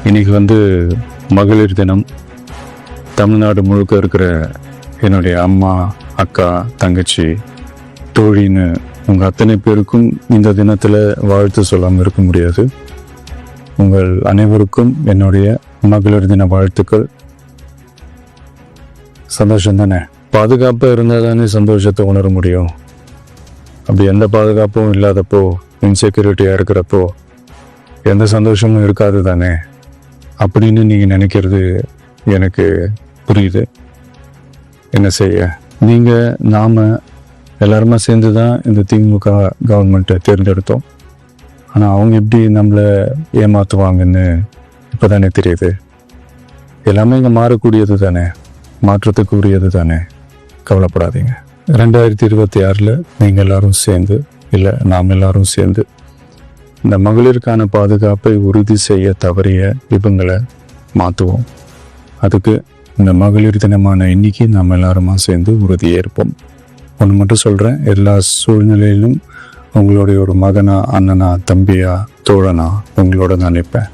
இன்றைக்கி மகளிர் தினம். தமிழ்நாடு முழுக்க இருக்கிற என்னுடைய அம்மா, அக்கா, தங்கச்சி, தோழின்னு உங்கள் அத்தனை பேருக்கும் இந்த தினத்தில் வாழ்த்து சொல்லாமல் இருக்க முடியாது. உங்கள் அனைவருக்கும் என்னுடைய மகளிர் தின வாழ்த்துக்கள். சந்தோஷம் தானே? பாதுகாப்பாக இருந்தால் தானே சந்தோஷத்தை உணர முடியும். அப்படி எந்த பாதுகாப்பும் இல்லாதப்போ, இன்செக்யூரிட்டியாக இருக்கிறப்போ எந்த சந்தோஷமும் இருக்காது தானே அப்படின்னு நீங்கள் நினைக்கிறது எனக்கு புரியுது. என்ன செய்ய, நீங்கள் நாம் எல்லாருமா சேர்ந்து தான் இந்த திமுக கவர்மெண்ட்டை தேர்ந்தெடுத்தோம். ஆனால் அவங்க எப்படி நம்மளை ஏமாற்றுவாங்கன்னு இப்போ தானே தெரியுது. எல்லாமே இங்கே மாறக்கூடியது தானே, மாற்றத்துக்கு உரியது தானே. கவலைப்படாதீங்க. 2026 நீங்கள் எல்லாரும் சேர்ந்து, இல்லை நாம் எல்லாரும் சேர்ந்து இந்த மகளிருக்கான பாதுகாப்பை உறுதி செய்ய தவறிய விபங்களை மாற்றுவோம். அதுக்கு இந்த மகளிர் தினமான இன்னைக்கு நாம் எல்லாருமா சேர்ந்து உறுதியேற்போம். ஒன்று மட்டும் சொல்கிறேன், எல்லா சூழ்நிலையிலும் உங்களுடைய ஒரு மகனா, அண்ணனா, தம்பியா, தோழனா உங்களோட நான் நிற்பேன்.